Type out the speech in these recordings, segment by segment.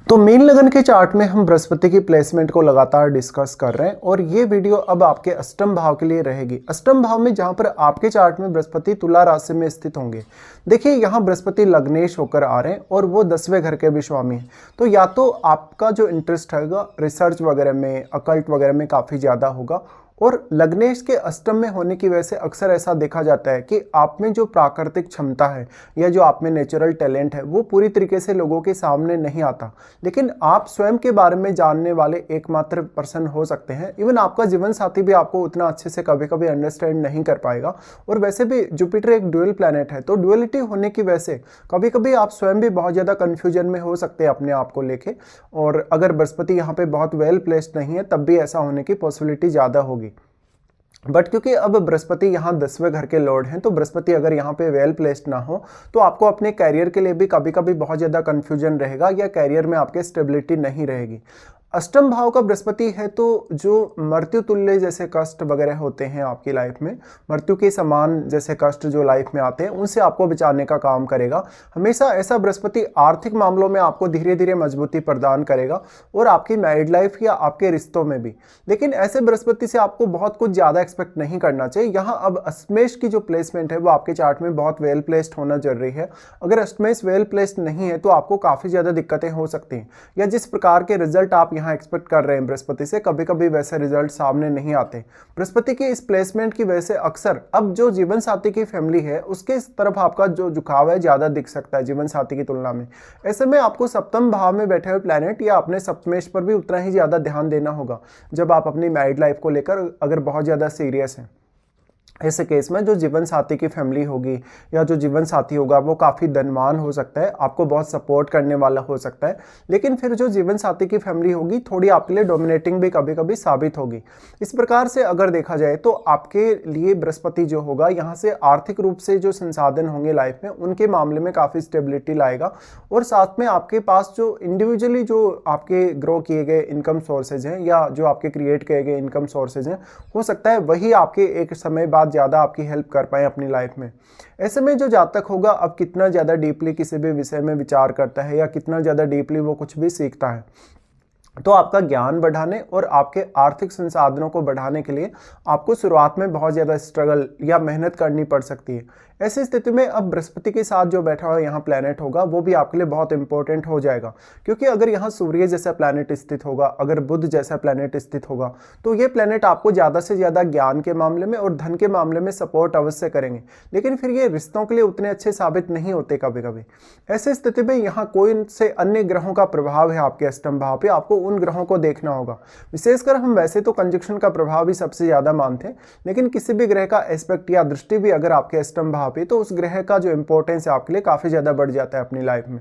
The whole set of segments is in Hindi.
तो मीन लगन के चार्ट में हम बृहस्पति की प्लेसमेंट को लगातार डिस्कस कर रहे हैं और ये वीडियो अब आपके अष्टम भाव के लिए रहेगी। अष्टम भाव में जहां पर आपके चार्ट में बृहस्पति तुला राशि में स्थित होंगे। देखिए यहाँ बृहस्पति लग्नेश होकर आ रहे हैं और वो 10वें घर के भी स्वामी हैं। तो या तो आपका जो इंटरेस्ट होगा रिसर्च वगैरह में, अकल्ट वगैरह में काफ़ी ज़्यादा होगा। और लग्नेश के अष्टम में होने की वजह से अक्सर ऐसा देखा जाता है कि आप में जो प्राकृतिक क्षमता है या जो आप में नेचुरल टैलेंट है वो पूरी तरीके से लोगों के सामने नहीं आता, लेकिन आप स्वयं के बारे में जानने वाले एकमात्र पर्सन हो सकते हैं। इवन आपका जीवन साथी भी आपको उतना अच्छे से कभी कभी अंडरस्टैंड नहीं कर पाएगा। और वैसे भी जुपिटर एक ड्यूअल प्लैनेट है, तो ड्यूअलिटी होने की वजह से कभी कभी आप स्वयं भी बहुत ज़्यादा कन्फ्यूजन में हो सकते हैं अपने आप को लेके। और अगर बृहस्पति यहाँ पे बहुत वेल प्लेस्ड नहीं है तब भी ऐसा होने की पॉसिबिलिटी ज़्यादा होगी। बट क्योंकि अब बृहस्पति यहाँ 10वें घर के लॉर्ड हैं, तो बृहस्पति अगर यहाँ पे वेल प्लेस्ड ना हो तो आपको अपने कैरियर के लिए भी कभी कभी बहुत ज़्यादा कन्फ्यूजन रहेगा या कैरियर में आपके स्टेबिलिटी नहीं रहेगी। अष्टम भाव का बृहस्पति है तो जो मृत्यु तुल्य जैसे कष्ट वगैरह होते हैं आपकी लाइफ में, मृत्यु के समान जैसे कष्ट जो लाइफ में आते हैं उनसे आपको बचाने का काम करेगा। हमेशा ऐसा बृहस्पति आर्थिक मामलों में आपको धीरे धीरे मजबूती प्रदान करेगा और आपकी मैरिड लाइफ या आपके रिश्तों में भी। लेकिन ऐसे बृहस्पति से आपको बहुत कुछ ज़्यादा एक्सपेक्ट नहीं करना चाहिए। यहाँ अब अष्टमेश की जो प्लेसमेंट है वो आपके चार्ट में बहुत वेल प्लेस्ड होना जरूरी है। अगर अष्टमेश वेल प्लेस्ड नहीं है तो आपको काफ़ी ज़्यादा दिक्कतें हो सकती हैं, या जिस प्रकार के रिजल्ट आप यहाँ एक्सपेक्ट कर रहे हैं बृहस्पति से कभी कभी वैसे रिजल्ट सामने नहीं आते। बृहस्पति की इस प्लेसमेंट की वजह से अक्सर अब जो जीवन साथी की फैमिली है उसके तरफ आपका जो झुकाव है ज्यादा दिख सकता है जीवन साथी की तुलना में। ऐसे में आपको सप्तम भाव में बैठे हुए प्लैनेट या अपने सप्तमेश पर भी उतना ही ज्यादा ध्यान देना होगा जब आप अपनी मैरिड लाइफ को लेकर अगर बहुत ज्यादा सीरियस हैं। ऐसे केस में जो जीवन साथी की फैमिली होगी या जो जीवन साथी होगा वो काफ़ी धनवान हो सकता है, आपको बहुत सपोर्ट करने वाला हो सकता है, लेकिन फिर जो जीवन साथी की फैमिली होगी थोड़ी आपके लिए डोमिनेटिंग भी कभी कभी साबित होगी। इस प्रकार से अगर देखा जाए तो आपके लिए बृहस्पति जो होगा यहाँ से आर्थिक रूप से जो संसाधन होंगे लाइफ में उनके मामले में काफ़ी स्टेबिलिटी लाएगा। और साथ में आपके पास जो इंडिविजुअली जो आपके ग्रो किए गए इनकम सोर्सेज हैं या जो आपके क्रिएट किए गए इनकम सोर्सेज हैं हो सकता है वही आपके एक समय बाद ज़्यादा आपकी हेल्प कर पाए अपनी लाइफ में। ऐसे में जो जातक होगा अब कितना ज़्यादा डीपली किसी भी विषय में विचार करता है या कितना ज़्यादा डीपली वो कुछ भी सीखता है, तो आपका ज्ञान बढ़ाने और आपके आर्थिक संसाधनों को बढ़ाने के लिए आपको शुरुआत में बहुत ज़्यादा स्ट्रगल या मेहनत करनी पड़ सकती है। ऐसी स्थिति में अब बृहस्पति के साथ जो बैठा हुआ यहाँ प्लैनेट होगा वो भी आपके लिए बहुत इंपॉर्टेंट हो जाएगा, क्योंकि अगर यहाँ सूर्य जैसा प्लैनेट स्थित होगा, अगर बुध जैसा प्लैनेट स्थित होगा तो ये प्लैनेट आपको ज़्यादा से ज़्यादा ज्ञान के मामले में और धन के मामले में सपोर्ट अवश्य करेंगे, लेकिन फिर ये रिश्तों के लिए उतने अच्छे साबित नहीं होते कभी कभी। ऐसी स्थिति में यहाँ कोई से अन्य ग्रहों का प्रभाव है आपके अष्टम भाव पे, आपको उन ग्रहों को देखना होगा। विशेषकर हम वैसे तो कंजक्शन का प्रभाव ही सबसे ज़्यादा मानते हैं, लेकिन किसी भी ग्रह का एस्पेक्ट या दृष्टि भी अगर आपके अष्टम भाव पे, तो उस ग्रह का जो इंपॉर्टेंस है आपके लिए काफ़ी ज़्यादा बढ़ जाता है अपनी लाइफ में।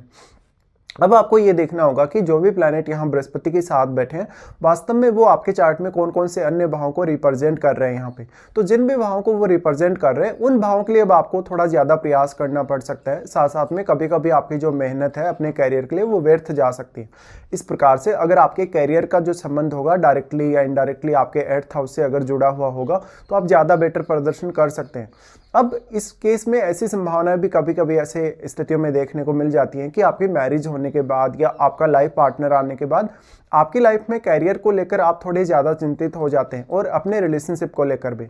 अब आपको ये देखना होगा कि जो भी प्लैनेट यहाँ बृहस्पति के साथ बैठे हैं वास्तव में वो आपके चार्ट में कौन कौन से अन्य भावों को रिप्रेजेंट कर रहे हैं यहाँ पे। तो जिन भी भावों को वो रिप्रेजेंट कर रहे हैं उन भावों के लिए अब आपको थोड़ा ज़्यादा प्रयास करना पड़ सकता है। साथ साथ में कभी कभी आपकी जो मेहनत है अपने कैरियर के लिए वो व्यर्थ जा सकती है। इस प्रकार से अगर आपके कैरियर का जो संबंध होगा डायरेक्टली या इनडायरेक्टली आपके 8th हाउस से अगर जुड़ा हुआ होगा तो आप ज़्यादा बेटर प्रदर्शन कर सकते हैं। अब इस केस में ऐसी संभावनाएं भी कभी कभी ऐसे स्थितियों में देखने को मिल जाती हैं कि आपकी मैरिज होने के बाद या आपका लाइफ पार्टनर आने के बाद आपकी लाइफ में कैरियर को लेकर आप थोड़े ज़्यादा चिंतित हो जाते हैं और अपने रिलेशनशिप को लेकर भी।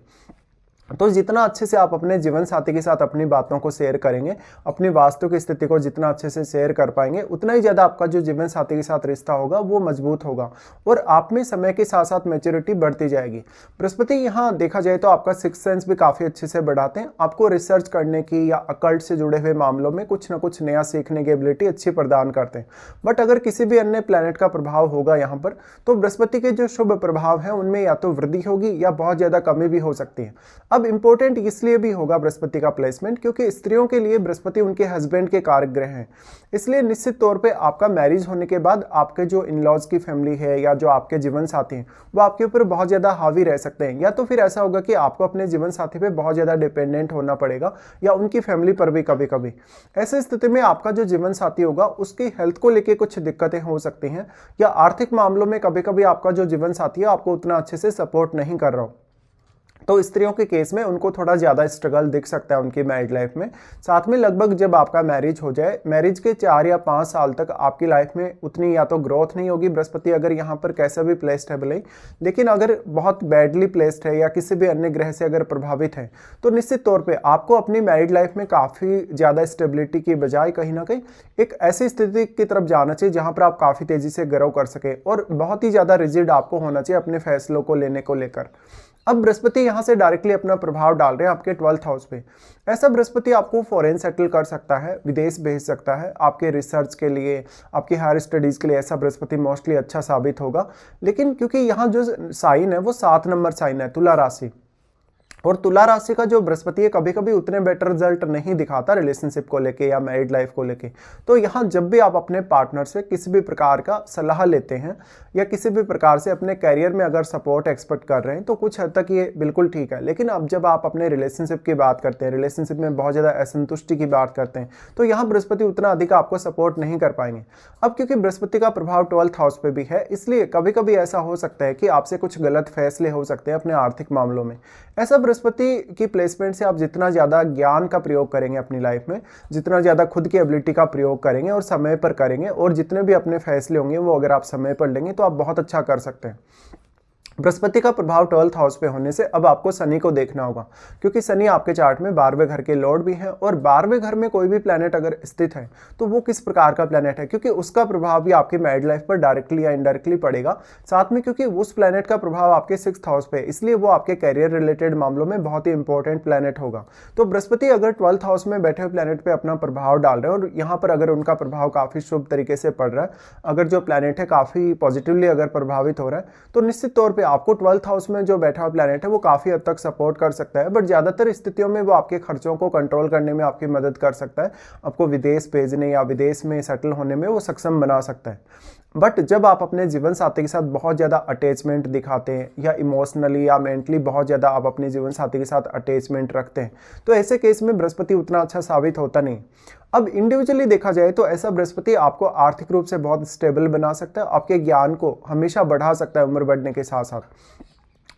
तो जितना अच्छे से आप अपने जीवन साथी के साथ अपनी बातों को शेयर करेंगे, अपनी वास्तविक स्थिति को जितना अच्छे से शेयर कर पाएंगे, उतना ही ज़्यादा आपका जो जीवन साथी के साथ रिश्ता होगा वो मजबूत होगा और आप में समय के साथ साथ मैच्योरिटी बढ़ती जाएगी। बृहस्पति यहाँ देखा जाए तो आपका सिक्स सेंस भी काफ़ी अच्छे से बढ़ाते हैं, आपको रिसर्च करने की या अकल्ट से जुड़े हुए मामलों में कुछ ना कुछ नया सीखने की एबिलिटी अच्छी प्रदान करते हैं। बट अगर किसी भी अन्य प्लैनेट का प्रभाव होगा यहाँ पर तो बृहस्पति के जो शुभ प्रभाव हैं उनमें या तो वृद्धि होगी या बहुत ज़्यादा कमी भी हो सकती है। अब इंपॉर्टेंट इसलिए भी होगा बृहस्पति का प्लेसमेंट क्योंकि स्त्रियों के लिए बृहस्पति उनके हस्बैंड के कारक ग्रह हैं, इसलिए निश्चित तौर पे आपका मैरिज होने के बाद आपके जो इन-लॉज की फैमिली है या जो आपके जीवन साथी हैं वो आपके ऊपर बहुत ज़्यादा हावी रह सकते हैं, या तो फिर ऐसा होगा कि आपको अपने जीवन साथी पे बहुत ज़्यादा डिपेंडेंट होना पड़ेगा या उनकी फैमिली पर भी कभी कभी। ऐसे स्थिति में आपका जो जीवन साथी होगा उसकी हेल्थ को लेकर कुछ दिक्कतें हो सकती हैं या आर्थिक मामलों में कभी कभी आपका जो जीवन साथी है आपको उतना अच्छे से सपोर्ट नहीं कर रहा हो। तो स्त्रियों के केस में उनको थोड़ा ज़्यादा स्ट्रगल दिख सकता है उनकी मैरिड लाइफ में। साथ में लगभग जब आपका मैरिज हो जाए, मैरिज के 4 या 5 साल तक आपकी लाइफ में उतनी या तो ग्रोथ नहीं होगी, बृहस्पति अगर यहाँ पर कैसा भी प्लेस्ड है भले, लेकिन अगर बहुत बैडली प्लेस्ड है या किसी भी अन्य ग्रह से अगर प्रभावित है तो निश्चित तौर पर आपको अपनी मैरिड लाइफ में काफ़ी ज़्यादा स्टेबिलिटी की बजाय कहीं ना कहीं एक ऐसी स्थिति की तरफ जाना चाहिए जहाँ पर आप काफ़ी तेज़ी से ग्रो कर सके, और बहुत ही ज़्यादा रिजिड आपको होना चाहिए अपने फैसलों को लेने को लेकर। अब बृहस्पति यहाँ से डायरेक्टली अपना प्रभाव डाल रहे हैं आपके 12th हाउस पे। ऐसा बृहस्पति आपको फॉरेन सेटल कर सकता है, विदेश भेज सकता है आपके रिसर्च के लिए, आपकी हायर स्टडीज़ के लिए ऐसा बृहस्पति मोस्टली अच्छा साबित होगा। लेकिन क्योंकि यहाँ जो साइन है वो 7 नंबर साइन है, तुला राशि, और तुला राशि का जो बृहस्पति है कभी कभी उतने बेटर रिजल्ट नहीं दिखाता रिलेशनशिप को लेके या मैरिड लाइफ को लेके। तो यहाँ जब भी आप अपने पार्टनर से किसी भी प्रकार का सलाह लेते हैं या किसी भी प्रकार से अपने कैरियर में अगर सपोर्ट एक्सपेक्ट कर रहे हैं तो कुछ हद तक ये बिल्कुल ठीक है। लेकिन अब जब आप अपने रिलेशनशिप की बात करते हैं, रिलेशनशिप में बहुत ज़्यादा असंतुष्टि की बात करते हैं, तो यहाँ बृहस्पति उतना अधिक आपको सपोर्ट नहीं कर पाएंगे। अब क्योंकि बृहस्पति का प्रभाव 12th हाउस पे भी है, इसलिए कभी कभी ऐसा हो सकता है कि आपसे कुछ गलत फैसले हो सकते हैं अपने आर्थिक मामलों में। ऐसा बृहस्पति की प्लेसमेंट से आप जितना ज़्यादा ज्ञान का प्रयोग करेंगे अपनी लाइफ में, जितना ज़्यादा खुद की एबिलिटी का प्रयोग करेंगे और समय पर करेंगे, और जितने भी अपने फैसले होंगे वो अगर आप समय पर लेंगे तो आप बहुत अच्छा कर सकते हैं। बृहस्पति का प्रभाव 12th हाउस पे होने से अब आपको शनि को देखना होगा, क्योंकि शनि आपके चार्ट में 12वें घर के लॉर्ड भी हैं, और 12वें घर में कोई भी प्लैनेट अगर स्थित है तो वो किस प्रकार का प्लैनेट है, क्योंकि उसका प्रभाव भी आपकी मैरिड लाइफ पर डायरेक्टली या इनडायरेक्टली पड़ेगा। साथ में क्योंकि उस प्लैनेट का प्रभाव आपके 6th हाउस पे, इसलिए वो आपके कैरियर रिलेटेड मामलों में बहुत ही इंपॉर्टेंट प्लैनेट होगा। तो बृहस्पति अगर 12th हाउस में बैठे हुए प्लैनेट पे अपना प्रभाव डाल रहे हैं और यहाँ पर अगर उनका प्रभाव काफ़ी शुभ तरीके से पड़ रहा है, अगर जो प्लैनेट है काफ़ी पॉजिटिवली अगर प्रभावित हो रहा है, तो निश्चित तौर पर आपको 12th हाउस में जो बैठा हुआ प्लैनेट है वो काफी हद तक सपोर्ट कर सकता है। बट ज्यादातर स्थितियों में वो आपके खर्चों को कंट्रोल करने में आपकी मदद कर सकता है, आपको विदेश भेजने या विदेश में सेटल होने में वो सक्षम बना सकता है। बट जब आप अपने जीवन साथी के साथ बहुत ज़्यादा अटैचमेंट दिखाते हैं या इमोशनली या मेंटली बहुत ज़्यादा आप अपने जीवन साथी के साथ अटैचमेंट रखते हैं, तो ऐसे केस में बृहस्पति उतना अच्छा साबित होता नहीं। अब इंडिविजुअली देखा जाए तो ऐसा बृहस्पति आपको आर्थिक रूप से बहुत स्टेबल बना सकता है, आपके ज्ञान को हमेशा बढ़ा सकता है उम्र बढ़ने के साथ साथ।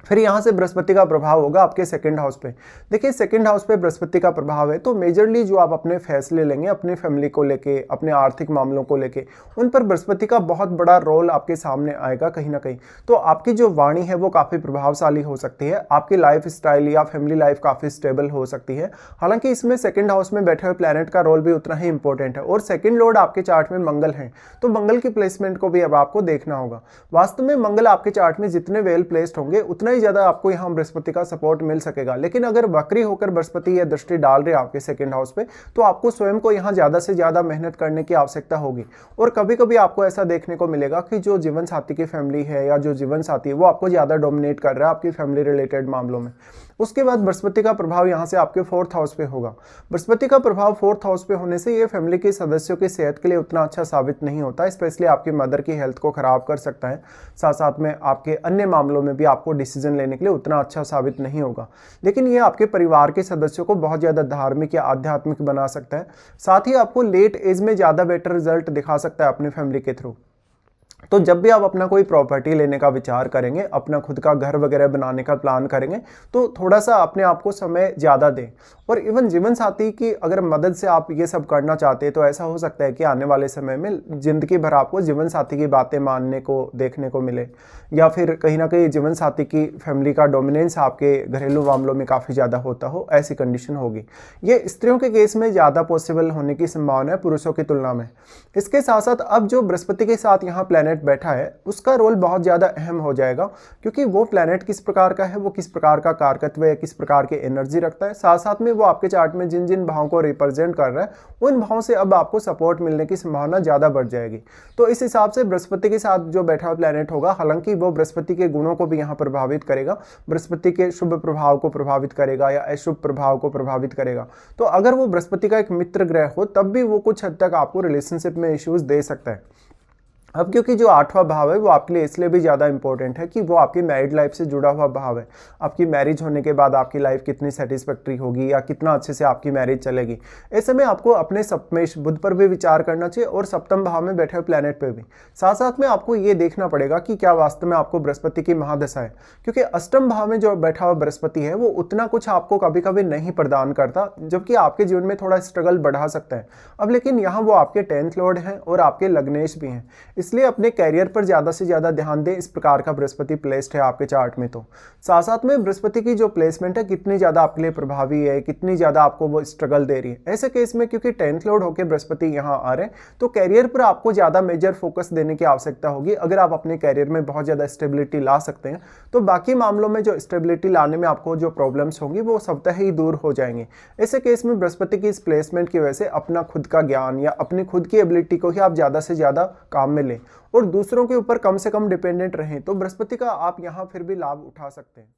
फिर यहाँ से बृहस्पति का प्रभाव होगा आपके 2nd हाउस पे। देखिए 2nd हाउस पे बृहस्पति का प्रभाव है, तो मेजरली जो आप अपने फैसले लेंगे अपनी फैमिली को लेके, अपने आर्थिक मामलों को लेके, उन पर बृहस्पति का बहुत बड़ा रोल आपके सामने आएगा कहीं ना कहीं। तो आपकी जो वाणी है वो काफ़ी प्रभावशाली हो सकती है, आपकी लाइफ स्टाइल या फैमिली लाइफ काफ़ी स्टेबल हो सकती है। हालांकि इसमें 2nd हाउस में बैठे हुए प्लैनेट का रोल भी उतना ही इंपॉर्टेंट है, और 2nd लॉर्ड आपके चार्ट में मंगल है, तो मंगल की प्लेसमेंट को भी अब आपको देखना होगा। वास्तव में मंगल आपके चार्ट में जितने वेल प्लेस्ड होंगे उतना ही ज़्यादा आपको यहाँ बृहस्पति का सपोर्ट मिल सकेगा। लेकिन अगर वक्री होकर बृहस्पति या दृष्टि डाल रहे हैं आपके 2nd हाउस पे, तो आपको स्वयं को यहाँ ज़्यादा से ज़्यादा मेहनत करने की आवश्यकता होगी। और कभी कभी आपको ऐसा देखने को मिलेगा कि जो जीवन साथी की फैमिली है या जो जीवन साथी है वो आपको ज़्यादा डोमिनेट कर रहा है आपकी फैमिली रिलेटेड मामलों में। उसके बाद बृहस्पति का प्रभाव यहाँ से आपके 4th हाउस पे होगा। बृहस्पति का प्रभाव 4th हाउस पे होने से ये फैमिली के सदस्यों की सेहत के लिए उतना अच्छा साबित नहीं होता, स्पेशली आपकी मदर की हेल्थ को खराब कर सकता है। साथ साथ में आपके अन्य मामलों में भी आपको डिसीजन लेने के लिए उतना अच्छा साबित नहीं होगा। लेकिन ये आपके परिवार के सदस्यों को बहुत ज़्यादा धार्मिक या आध्यात्मिक बना सकता है। साथ ही आपको लेट एज में ज़्यादा बेटर रिजल्ट दिखा सकता है अपनी फैमिली के थ्रू। तो जब भी आप अपना कोई प्रॉपर्टी लेने का विचार करेंगे, अपना खुद का घर वगैरह बनाने का प्लान करेंगे, तो थोड़ा सा अपने आप को समय ज़्यादा दें। और इवन जीवन साथी की अगर मदद से आप ये सब करना चाहते हैं तो ऐसा हो सकता है कि आने वाले समय में ज़िंदगी भर आपको जीवन साथी की बातें मानने को देखने को मिले, या फिर कहीं ना कहीं जीवन साथी की फैमिली का डोमिनेंस आपके घरेलू मामलों में काफ़ी ज़्यादा होता हो, ऐसी कंडीशन होगी। ये स्त्रियों के केस में ज़्यादा पॉसिबल होने की संभावना है पुरुषों की तुलना में। इसके साथ साथ अब जो बृहस्पति के साथ यहाँ प्लैनेट बैठा है उसका रोल बहुत ज़्यादा अहम हो जाएगा, क्योंकि वो प्लैनेट किस प्रकार का है, वो किस प्रकार का कारकत्व है, किस प्रकार की एनर्जी रखता है, साथ साथ में वो आपके चार्ट में जिन जिन भावों को रिप्रेजेंट कर रहा है उन भावों से अब आपको सपोर्ट मिलने की संभावना ज़्यादा बढ़ जाएगी। तो इस हिसाब से बृहस्पति के साथ जो बैठा हुआ प्लैनेट होगा, हालांकि वो बृहस्पति के गुणों को भी यहाँ प्रभावित करेगा, बृहस्पति के शुभ प्रभाव को प्रभावित करेगा या अशुभ प्रभाव को प्रभावित करेगा। तो अगर वो बृहस्पति का एक मित्र ग्रह हो तब भी वो कुछ हद तक आपको रिलेशनशिप में इश्यूज दे सकता है। अब क्योंकि जो 8वां भाव है वो आपके लिए इसलिए भी ज़्यादा इंपॉर्टेंट है कि वो आपकी मैरिड लाइफ से जुड़ा हुआ भाव है। आपकी मैरिज होने के बाद आपकी लाइफ कितनी सेटिस्फैक्ट्री होगी या कितना अच्छे से आपकी मैरिज चलेगी। ऐसे में आपको अपने सप्तमेश बुध पर भी विचार करना चाहिए और सप्तम भाव में बैठे हुए प्लैनेट पर भी। साथ साथ में आपको ये देखना पड़ेगा कि क्या वास्तव में आपको बृहस्पति की महादशा है, क्योंकि अष्टम भाव में जो बैठा हुआ बृहस्पति है वो उतना कुछ आपको कभी कभी नहीं प्रदान करता, जबकि आपके जीवन में थोड़ा स्ट्रगल बढ़ा सकता है। अब लेकिन यहाँ वो आपके 10th लॉर्ड हैं और आपके लग्नेश भी हैं, इसलिए अपने कैरियर पर ज़्यादा से ज़्यादा ध्यान दें। इस प्रकार का बृहस्पति प्लेस्ड है आपके चार्ट में। तो साथ साथ में बृहस्पति की जो प्लेसमेंट है कितनी ज़्यादा आपके लिए प्रभावी है, कितनी ज़्यादा आपको वो स्ट्रगल दे रही है। ऐसे केस में क्योंकि 10th लॉर्ड होकर बृहस्पति यहाँ आ रहे हैं तो कैरियर पर आपको ज़्यादा मेजर फोकस देने की आवश्यकता होगी। अगर आप अपने कैरियर में बहुत ज़्यादा स्टेबिलिटी ला सकते हैं तो बाकी मामलों में जो स्टेबिलिटी लाने में आपको जो प्रॉब्लम्स होंगी वो स्वतः ही दूर हो जाएंगी। ऐसे केस में बृहस्पति की इस प्लेसमेंट की वजह से अपना खुद का ज्ञान या अपनी खुद की एबिलिटी को ही आप ज़्यादा से ज़्यादा काम में लें और दूसरों के ऊपर कम से कम डिपेंडेंट रहें, तो बृहस्पति का आप यहाँ फिर भी लाभ उठा सकते हैं।